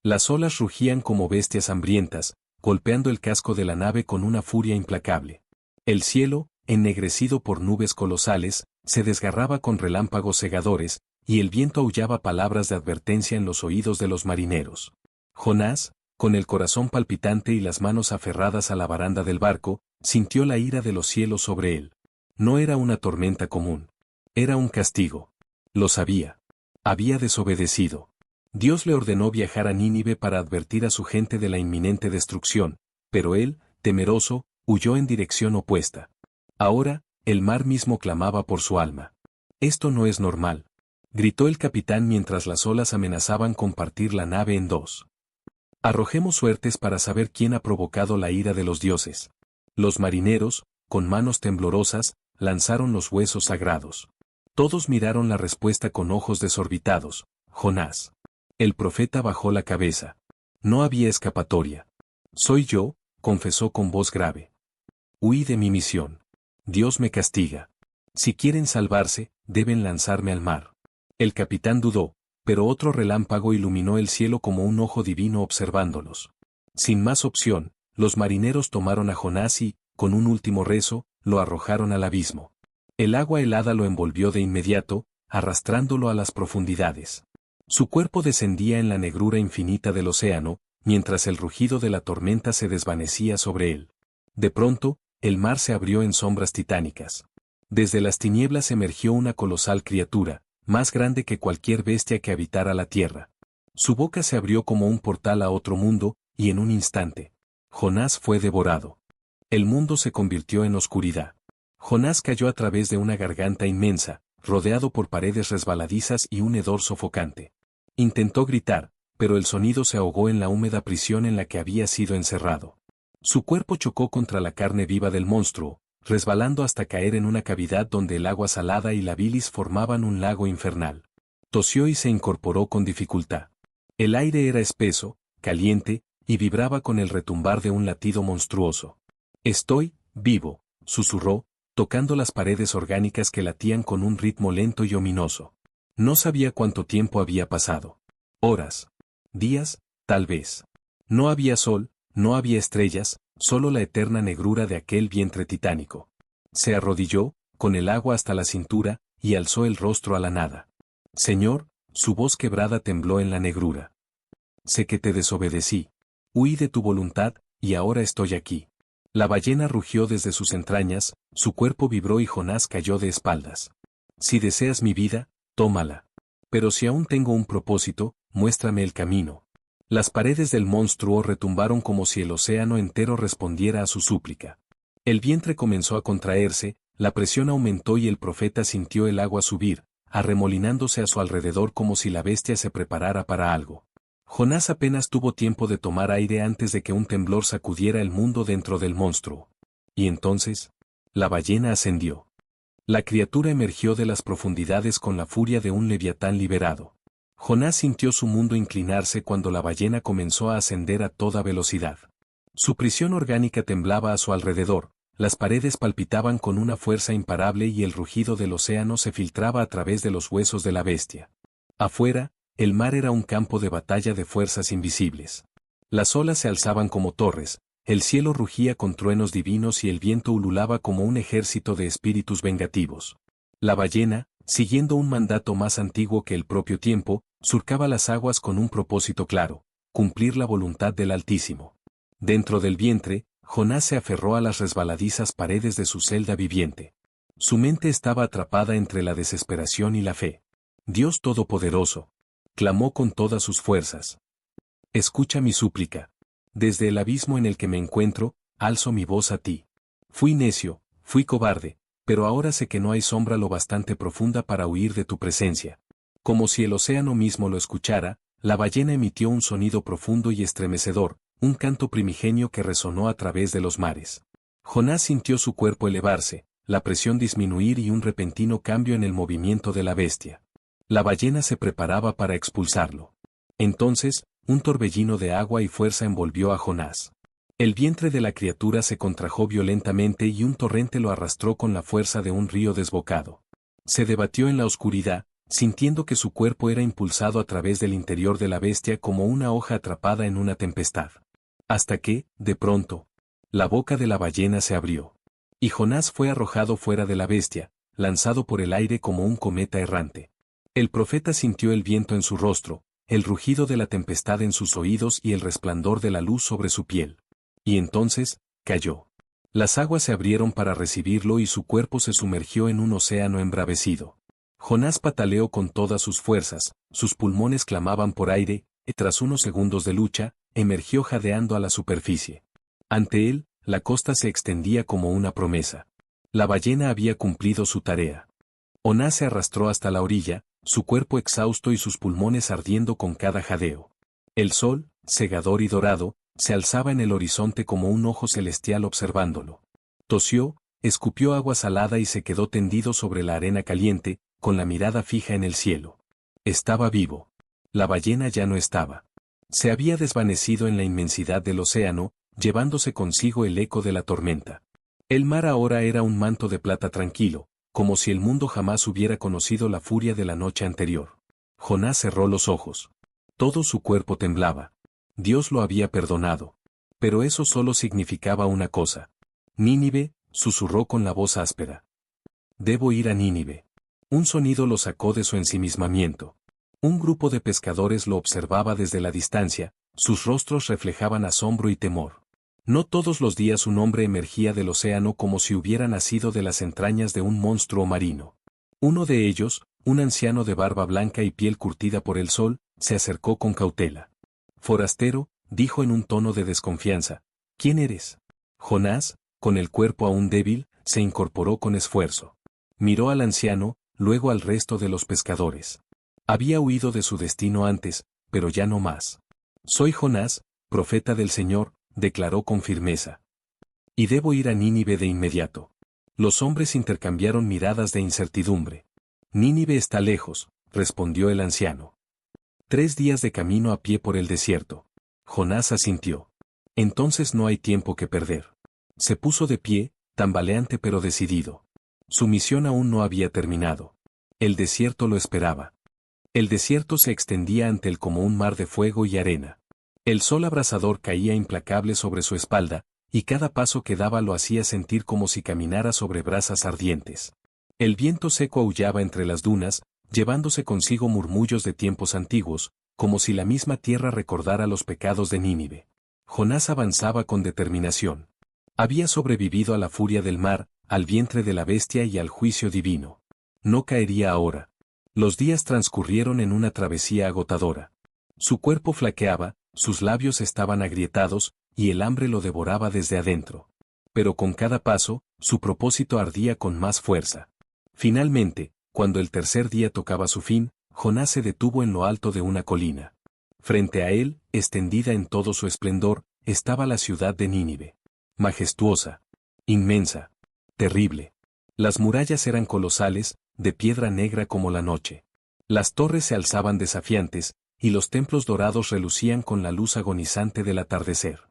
Las olas rugían como bestias hambrientas, golpeando el casco de la nave con una furia implacable. El cielo, ennegrecido por nubes colosales, se desgarraba con relámpagos cegadores, y el viento aullaba palabras de advertencia en los oídos de los marineros. Jonás, con el corazón palpitante y las manos aferradas a la baranda del barco, sintió la ira de los cielos sobre él. No era una tormenta común. Era un castigo. Lo sabía. Había desobedecido. Dios le ordenó viajar a Nínive para advertir a su gente de la inminente destrucción, pero él, temeroso, huyó en dirección opuesta. Ahora, el mar mismo clamaba por su alma. «Esto no es normal», gritó el capitán mientras las olas amenazaban con partir la nave en dos. «Arrojemos suertes para saber quién ha provocado la ira de los dioses». Los marineros, con manos temblorosas, lanzaron los huesos sagrados. Todos miraron la respuesta con ojos desorbitados. Jonás. El profeta bajó la cabeza. No había escapatoria. «Soy yo», confesó con voz grave. «Huí de mi misión. Dios me castiga. Si quieren salvarse, deben lanzarme al mar». El capitán dudó, pero otro relámpago iluminó el cielo como un ojo divino observándolos. Sin más opción, los marineros tomaron a Jonás y, con un último rezo, lo arrojaron al abismo. El agua helada lo envolvió de inmediato, arrastrándolo a las profundidades. Su cuerpo descendía en la negrura infinita del océano, mientras el rugido de la tormenta se desvanecía sobre él. De pronto, el mar se abrió en sombras titánicas. Desde las tinieblas emergió una colosal criatura, más grande que cualquier bestia que habitara la tierra. Su boca se abrió como un portal a otro mundo, y en un instante, Jonás fue devorado. El mundo se convirtió en oscuridad. Jonás cayó a través de una garganta inmensa, rodeado por paredes resbaladizas y un hedor sofocante. Intentó gritar, pero el sonido se ahogó en la húmeda prisión en la que había sido encerrado. Su cuerpo chocó contra la carne viva del monstruo, resbalando hasta caer en una cavidad donde el agua salada y la bilis formaban un lago infernal. Tosió y se incorporó con dificultad. El aire era espeso, caliente, y vibraba con el retumbar de un latido monstruoso. «Estoy vivo», susurró, tocando las paredes orgánicas que latían con un ritmo lento y ominoso. No sabía cuánto tiempo había pasado. Horas. Días, tal vez. No había sol, no había estrellas, solo la eterna negrura de aquel vientre titánico. Se arrodilló, con el agua hasta la cintura, y alzó el rostro a la nada. «Señor», su voz quebrada tembló en la negrura. «Sé que te desobedecí. Huí de tu voluntad, y ahora estoy aquí». La ballena rugió desde sus entrañas, su cuerpo vibró y Jonás cayó de espaldas. «Si deseas mi vida, tómala. Pero si aún tengo un propósito, muéstrame el camino». Las paredes del monstruo retumbaron como si el océano entero respondiera a su súplica. El vientre comenzó a contraerse, la presión aumentó y el profeta sintió el agua subir, arremolinándose a su alrededor como si la bestia se preparara para algo. Jonás apenas tuvo tiempo de tomar aire antes de que un temblor sacudiera el mundo dentro del monstruo. Y entonces, la ballena ascendió. La criatura emergió de las profundidades con la furia de un leviatán liberado. Jonás sintió su mundo inclinarse cuando la ballena comenzó a ascender a toda velocidad. Su prisión orgánica temblaba a su alrededor, las paredes palpitaban con una fuerza imparable y el rugido del océano se filtraba a través de los huesos de la bestia. Afuera, el mar era un campo de batalla de fuerzas invisibles. Las olas se alzaban como torres, el cielo rugía con truenos divinos y el viento ululaba como un ejército de espíritus vengativos. La ballena, siguiendo un mandato más antiguo que el propio tiempo, surcaba las aguas con un propósito claro: cumplir la voluntad del Altísimo. Dentro del vientre, Jonás se aferró a las resbaladizas paredes de su celda viviente. Su mente estaba atrapada entre la desesperación y la fe. «Dios Todopoderoso», clamó con todas sus fuerzas. «Escucha mi súplica. Desde el abismo en el que me encuentro, alzo mi voz a ti. Fui necio, fui cobarde, pero ahora sé que no hay sombra lo bastante profunda para huir de tu presencia». Como si el océano mismo lo escuchara, la ballena emitió un sonido profundo y estremecedor, un canto primigenio que resonó a través de los mares. Jonás sintió su cuerpo elevarse, la presión disminuir y un repentino cambio en el movimiento de la bestia. La ballena se preparaba para expulsarlo. Entonces, un torbellino de agua y fuerza envolvió a Jonás. El vientre de la criatura se contrajo violentamente y un torrente lo arrastró con la fuerza de un río desbocado. Se debatió en la oscuridad, sintiendo que su cuerpo era impulsado a través del interior de la bestia como una hoja atrapada en una tempestad. Hasta que, de pronto, la boca de la ballena se abrió. Y Jonás fue arrojado fuera de la bestia, lanzado por el aire como un cometa errante. El profeta sintió el viento en su rostro, el rugido de la tempestad en sus oídos y el resplandor de la luz sobre su piel. Y entonces, cayó. Las aguas se abrieron para recibirlo y su cuerpo se sumergió en un océano embravecido. Jonás pataleó con todas sus fuerzas, sus pulmones clamaban por aire, y tras unos segundos de lucha, emergió jadeando a la superficie. Ante él, la costa se extendía como una promesa. La ballena había cumplido su tarea. Jonás se arrastró hasta la orilla, su cuerpo exhausto y sus pulmones ardiendo con cada jadeo. El sol, cegador y dorado, se alzaba en el horizonte como un ojo celestial observándolo. Tosió, escupió agua salada y se quedó tendido sobre la arena caliente, con la mirada fija en el cielo. Estaba vivo. La ballena ya no estaba. Se había desvanecido en la inmensidad del océano, llevándose consigo el eco de la tormenta. El mar ahora era un manto de plata tranquilo, como si el mundo jamás hubiera conocido la furia de la noche anterior. Jonás cerró los ojos. Todo su cuerpo temblaba. Dios lo había perdonado. Pero eso solo significaba una cosa. Nínive, susurró con la voz áspera. Debo ir a Nínive. Un sonido lo sacó de su ensimismamiento. Un grupo de pescadores lo observaba desde la distancia, sus rostros reflejaban asombro y temor. No todos los días un hombre emergía del océano como si hubiera nacido de las entrañas de un monstruo marino. Uno de ellos, un anciano de barba blanca y piel curtida por el sol, se acercó con cautela. Forastero, dijo en un tono de desconfianza, ¿quién eres? Jonás, con el cuerpo aún débil, se incorporó con esfuerzo. Miró al anciano, luego al resto de los pescadores. Había huido de su destino antes, pero ya no más. Soy Jonás, profeta del Señor, declaró con firmeza. Y debo ir a Nínive de inmediato. Los hombres intercambiaron miradas de incertidumbre. Nínive está lejos, respondió el anciano. 3 días de camino a pie por el desierto. Jonás asintió. Entonces no hay tiempo que perder. Se puso de pie, tambaleante pero decidido. Su misión aún no había terminado. El desierto lo esperaba. El desierto se extendía ante él como un mar de fuego y arena. El sol abrasador caía implacable sobre su espalda, y cada paso que daba lo hacía sentir como si caminara sobre brasas ardientes. El viento seco aullaba entre las dunas, llevándose consigo murmullos de tiempos antiguos, como si la misma tierra recordara los pecados de Nínive. Jonás avanzaba con determinación. Había sobrevivido a la furia del mar, al vientre de la bestia y al juicio divino. No caería ahora. Los días transcurrieron en una travesía agotadora. Su cuerpo flaqueaba, sus labios estaban agrietados, y el hambre lo devoraba desde adentro. Pero con cada paso, su propósito ardía con más fuerza. Finalmente, cuando el tercer día tocaba su fin, Jonás se detuvo en lo alto de una colina. Frente a él, extendida en todo su esplendor, estaba la ciudad de Nínive. Majestuosa. Inmensa. Terrible. Las murallas eran colosales, de piedra negra como la noche. Las torres se alzaban desafiantes, y los templos dorados relucían con la luz agonizante del atardecer.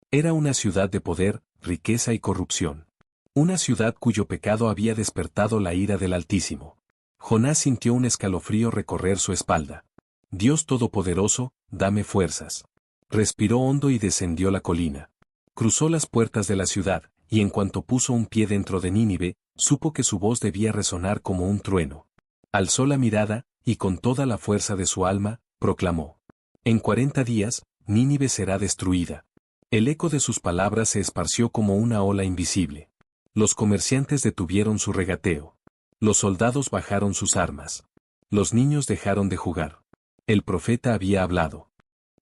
Era una ciudad de poder, riqueza y corrupción. Una ciudad cuyo pecado había despertado la ira del Altísimo. Jonás sintió un escalofrío recorrer su espalda. Dios Todopoderoso, dame fuerzas. Respiró hondo y descendió la colina. Cruzó las puertas de la ciudad, y en cuanto puso un pie dentro de Nínive, supo que su voz debía resonar como un trueno. Alzó la mirada, y con toda la fuerza de su alma, proclamó. En 40 días, Nínive será destruida. El eco de sus palabras se esparció como una ola invisible. Los comerciantes detuvieron su regateo. Los soldados bajaron sus armas. Los niños dejaron de jugar. El profeta había hablado.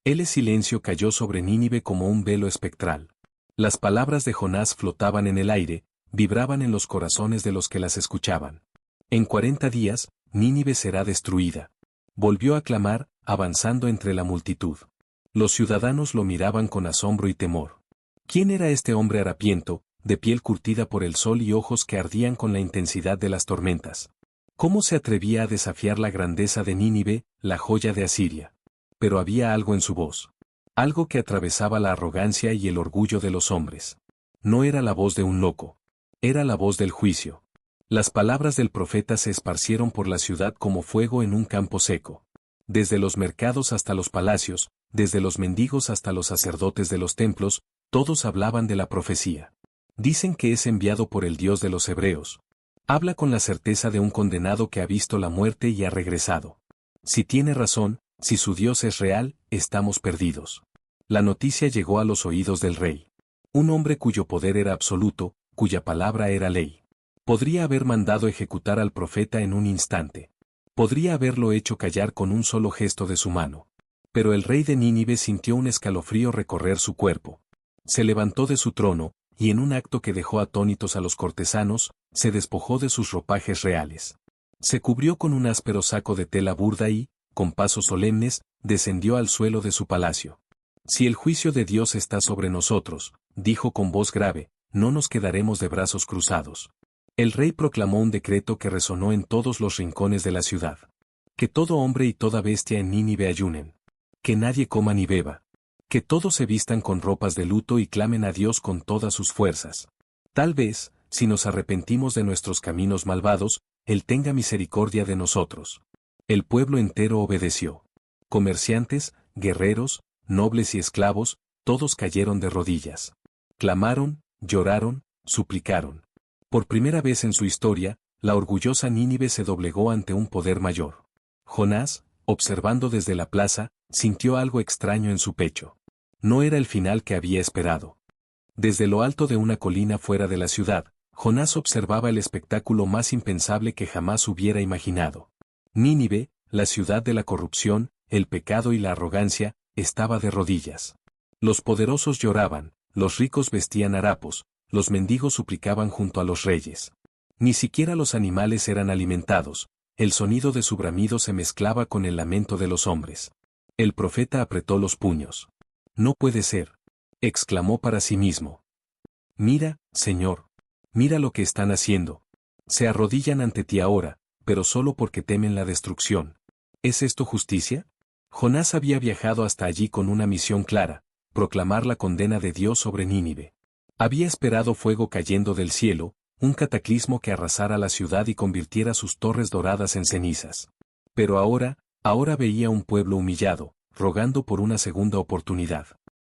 El silencio cayó sobre Nínive como un velo espectral. Las palabras de Jonás flotaban en el aire, vibraban en los corazones de los que las escuchaban. En 40 días, Nínive será destruida. Volvió a clamar, avanzando entre la multitud. Los ciudadanos lo miraban con asombro y temor. ¿Quién era este hombre harapiento, de piel curtida por el sol y ojos que ardían con la intensidad de las tormentas? ¿Cómo se atrevía a desafiar la grandeza de Nínive, la joya de Asiria? Pero había algo en su voz. Algo que atravesaba la arrogancia y el orgullo de los hombres. No era la voz de un loco. Era la voz del juicio. Las palabras del profeta se esparcieron por la ciudad como fuego en un campo seco. Desde los mercados hasta los palacios, desde los mendigos hasta los sacerdotes de los templos, todos hablaban de la profecía. Dicen que es enviado por el Dios de los hebreos. Habla con la certeza de un condenado que ha visto la muerte y ha regresado. Si tiene razón, si su Dios es real, estamos perdidos. La noticia llegó a los oídos del rey. Un hombre cuyo poder era absoluto, cuya palabra era ley. Podría haber mandado ejecutar al profeta en un instante. Podría haberlo hecho callar con un solo gesto de su mano. Pero el rey de Nínive sintió un escalofrío recorrer su cuerpo. Se levantó de su trono, y en un acto que dejó atónitos a los cortesanos, se despojó de sus ropajes reales. Se cubrió con un áspero saco de tela burda y, con pasos solemnes, descendió al suelo de su palacio. Si el juicio de Dios está sobre nosotros, dijo con voz grave, no nos quedaremos de brazos cruzados. El rey proclamó un decreto que resonó en todos los rincones de la ciudad. Que todo hombre y toda bestia en Nínive ayunen. Que nadie coma ni beba. Que todos se vistan con ropas de luto y clamen a Dios con todas sus fuerzas. Tal vez, si nos arrepentimos de nuestros caminos malvados, Él tenga misericordia de nosotros. El pueblo entero obedeció. Comerciantes, guerreros, nobles y esclavos, todos cayeron de rodillas. Clamaron, lloraron, suplicaron. Por primera vez en su historia, la orgullosa Nínive se doblegó ante un poder mayor. Jonás, observando desde la plaza, sintió algo extraño en su pecho. No era el final que había esperado. Desde lo alto de una colina fuera de la ciudad, Jonás observaba el espectáculo más impensable que jamás hubiera imaginado. Nínive, la ciudad de la corrupción, el pecado y la arrogancia, estaba de rodillas. Los poderosos lloraban, los ricos vestían harapos, los mendigos suplicaban junto a los reyes. Ni siquiera los animales eran alimentados, el sonido de su bramido se mezclaba con el lamento de los hombres. El profeta apretó los puños. No puede ser, exclamó para sí mismo. Mira, Señor. Mira lo que están haciendo. Se arrodillan ante ti ahora, pero solo porque temen la destrucción. ¿Es esto justicia? Jonás había viajado hasta allí con una misión clara, proclamar la condena de Dios sobre Nínive. Había esperado fuego cayendo del cielo, un cataclismo que arrasara la ciudad y convirtiera sus torres doradas en cenizas. Pero ahora veía un pueblo humillado, rogando por una segunda oportunidad.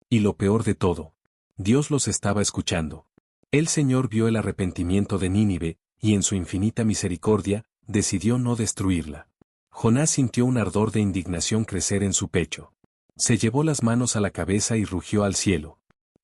Y lo peor de todo, Dios los estaba escuchando. El Señor vio el arrepentimiento de Nínive, y en su infinita misericordia, decidió no destruirla. Jonás sintió un ardor de indignación crecer en su pecho. Se llevó las manos a la cabeza y rugió al cielo.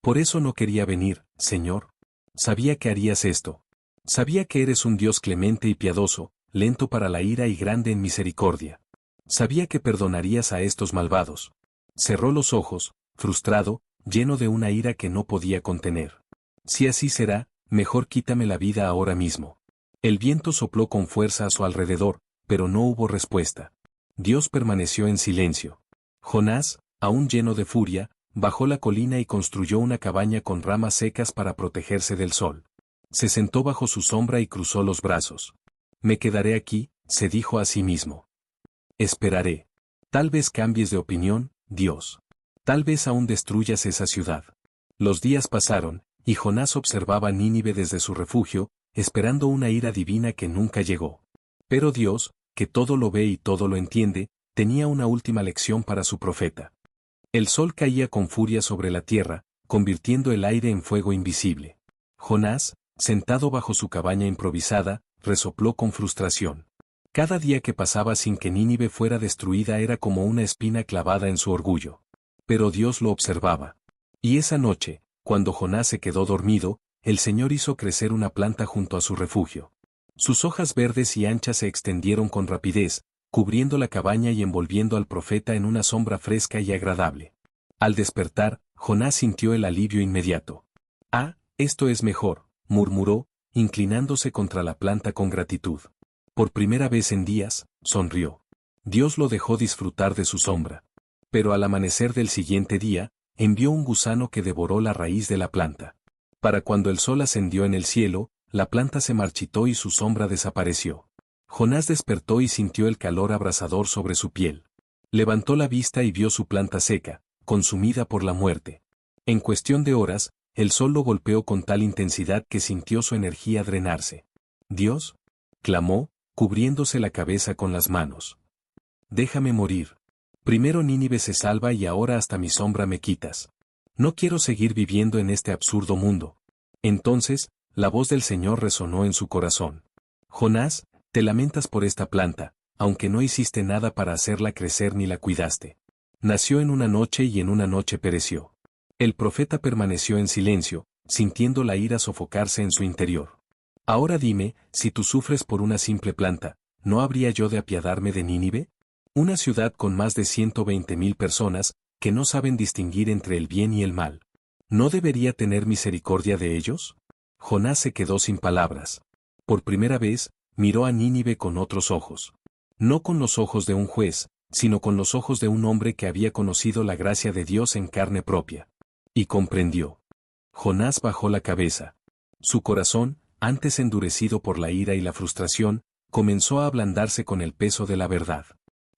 Por eso no quería venir, Señor. Sabía que harías esto. Sabía que eres un Dios clemente y piadoso, lento para la ira y grande en misericordia. Sabía que perdonarías a estos malvados. Cerró los ojos, frustrado, lleno de una ira que no podía contener. Si así será, mejor quítame la vida ahora mismo. El viento sopló con fuerza a su alrededor, pero no hubo respuesta. Dios permaneció en silencio. Jonás, aún lleno de furia, bajó la colina y construyó una cabaña con ramas secas para protegerse del sol. Se sentó bajo su sombra y cruzó los brazos. Me quedaré aquí, se dijo a sí mismo. Esperaré. Tal vez cambies de opinión, Dios. Tal vez aún destruyas esa ciudad. Los días pasaron, y Jonás observaba Nínive desde su refugio, esperando una ira divina que nunca llegó. Pero Dios, que todo lo ve y todo lo entiende, tenía una última lección para su profeta. El sol caía con furia sobre la tierra, convirtiendo el aire en fuego invisible. Jonás, sentado bajo su cabaña improvisada, resopló con frustración. Cada día que pasaba sin que Nínive fuera destruida era como una espina clavada en su orgullo. Pero Dios lo observaba. Y esa noche, cuando Jonás se quedó dormido, el Señor hizo crecer una planta junto a su refugio. Sus hojas verdes y anchas se extendieron con rapidez, cubriendo la cabaña y envolviendo al profeta en una sombra fresca y agradable. Al despertar, Jonás sintió el alivio inmediato. Ah, esto es mejor, murmuró, inclinándose contra la planta con gratitud. Por primera vez en días, sonrió. Dios lo dejó disfrutar de su sombra. Pero al amanecer del siguiente día, envió un gusano que devoró la raíz de la planta. Para cuando el sol ascendió en el cielo, la planta se marchitó y su sombra desapareció. Jonás despertó y sintió el calor abrasador sobre su piel. Levantó la vista y vio su planta seca, consumida por la muerte. En cuestión de horas, el sol lo golpeó con tal intensidad que sintió su energía drenarse. Dios, clamó, cubriéndose la cabeza con las manos. Déjame morir. Primero Nínive se salva y ahora hasta mi sombra me quitas. No quiero seguir viviendo en este absurdo mundo. Entonces, la voz del Señor resonó en su corazón. Jonás, te lamentas por esta planta, aunque no hiciste nada para hacerla crecer ni la cuidaste. Nació en una noche y en una noche pereció. El profeta permaneció en silencio, sintiendo la ira sofocarse en su interior. Ahora dime, si tú sufres por una simple planta, ¿no habría yo de apiadarme de Nínive? Una ciudad con más de 120,000 personas, que no saben distinguir entre el bien y el mal. ¿No debería tener misericordia de ellos? Jonás se quedó sin palabras. Por primera vez, miró a Nínive con otros ojos. No con los ojos de un juez, sino con los ojos de un hombre que había conocido la gracia de Dios en carne propia. Y comprendió. Jonás bajó la cabeza. Su corazón, antes endurecido por la ira y la frustración, comenzó a ablandarse con el peso de la verdad.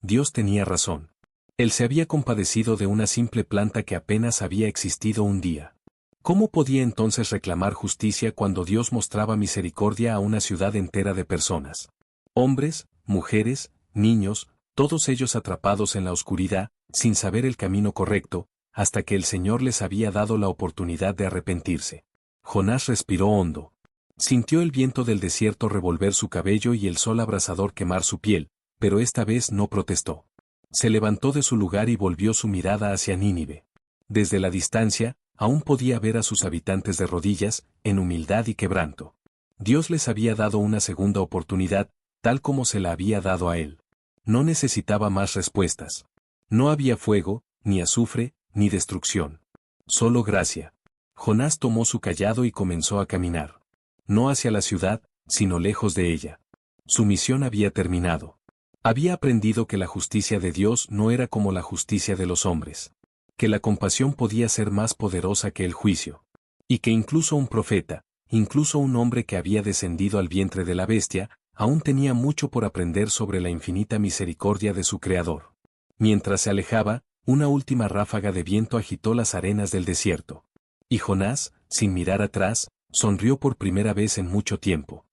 Dios tenía razón. Él se había compadecido de una simple planta que apenas había existido un día. ¿Cómo podía entonces reclamar justicia cuando Dios mostraba misericordia a una ciudad entera de personas? Hombres, mujeres, niños, todos ellos atrapados en la oscuridad, sin saber el camino correcto, hasta que el Señor les había dado la oportunidad de arrepentirse. Jonás respiró hondo. Sintió el viento del desierto revolver su cabello y el sol abrasador quemar su piel, pero esta vez no protestó. Se levantó de su lugar y volvió su mirada hacia Nínive. Desde la distancia, aún podía ver a sus habitantes de rodillas, en humildad y quebranto. Dios les había dado una segunda oportunidad, tal como se la había dado a él. No necesitaba más respuestas. No había fuego, ni azufre, ni destrucción. Solo gracia. Jonás tomó su cayado y comenzó a caminar. No hacia la ciudad, sino lejos de ella. Su misión había terminado. Había aprendido que la justicia de Dios no era como la justicia de los hombres. Que la compasión podía ser más poderosa que el juicio. Y que incluso un profeta, incluso un hombre que había descendido al vientre de la bestia, aún tenía mucho por aprender sobre la infinita misericordia de su Creador. Mientras se alejaba, una última ráfaga de viento agitó las arenas del desierto. Y Jonás, sin mirar atrás, sonrió por primera vez en mucho tiempo.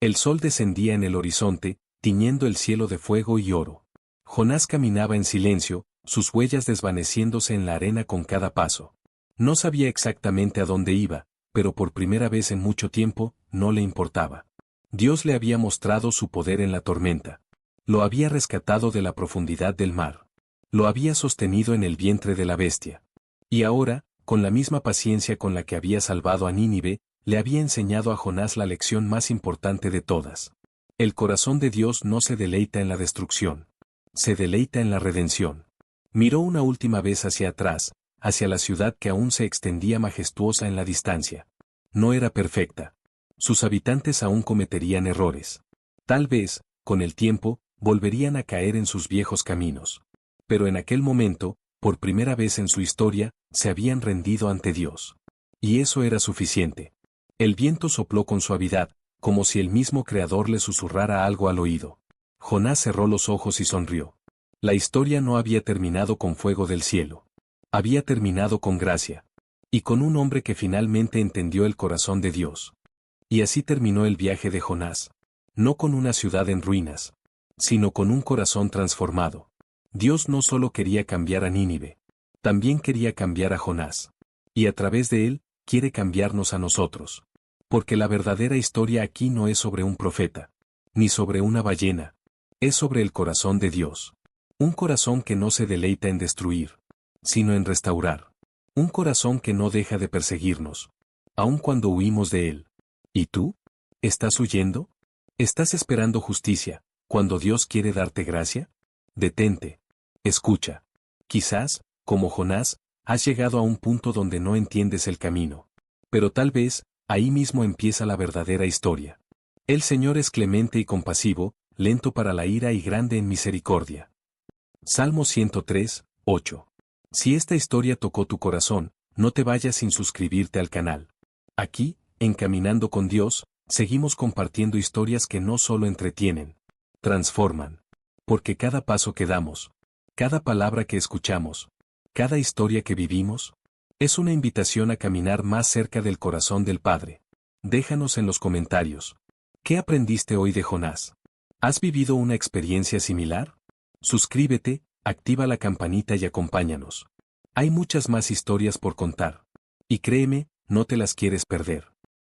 El sol descendía en el horizonte, tiñendo el cielo de fuego y oro. Jonás caminaba en silencio, sus huellas desvaneciéndose en la arena con cada paso. No sabía exactamente a dónde iba, pero por primera vez en mucho tiempo, no le importaba. Dios le había mostrado su poder en la tormenta. Lo había rescatado de la profundidad del mar. Lo había sostenido en el vientre de la bestia. Y ahora, con la misma paciencia con la que había salvado a Nínive, le había enseñado a Jonás la lección más importante de todas. El corazón de Dios no se deleita en la destrucción. Se deleita en la redención. Miró una última vez hacia atrás, hacia la ciudad que aún se extendía majestuosa en la distancia. No era perfecta. Sus habitantes aún cometerían errores. Tal vez, con el tiempo, volverían a caer en sus viejos caminos. Pero en aquel momento, por primera vez en su historia, se habían rendido ante Dios. Y eso era suficiente. El viento sopló con suavidad, como si el mismo Creador le susurrara algo al oído. Jonás cerró los ojos y sonrió. La historia no había terminado con fuego del cielo. Había terminado con gracia. Y con un hombre que finalmente entendió el corazón de Dios. Y así terminó el viaje de Jonás. No con una ciudad en ruinas, sino con un corazón transformado. Dios no solo quería cambiar a Nínive, también quería cambiar a Jonás. Y a través de él, quiere cambiarnos a nosotros. Porque la verdadera historia aquí no es sobre un profeta, ni sobre una ballena. Es sobre el corazón de Dios. Un corazón que no se deleita en destruir, sino en restaurar. Un corazón que no deja de perseguirnos, aun cuando huimos de él. ¿Y tú? ¿Estás huyendo? ¿Estás esperando justicia, cuando Dios quiere darte gracia? Detente. Escucha. Quizás, como Jonás, has llegado a un punto donde no entiendes el camino. Pero tal vez, ahí mismo empieza la verdadera historia. El Señor es clemente y compasivo, lento para la ira y grande en misericordia. Salmo 103, 8. Si esta historia tocó tu corazón, no te vayas sin suscribirte al canal. Aquí, en Caminando con Dios, seguimos compartiendo historias que no solo entretienen, transforman. Porque cada paso que damos, cada palabra que escuchamos, cada historia que vivimos, es una invitación a caminar más cerca del corazón del Padre. Déjanos en los comentarios. ¿Qué aprendiste hoy de Jonás? ¿Has vivido una experiencia similar? Suscríbete, activa la campanita y acompáñanos. Hay muchas más historias por contar. Y créeme, no te las quieres perder.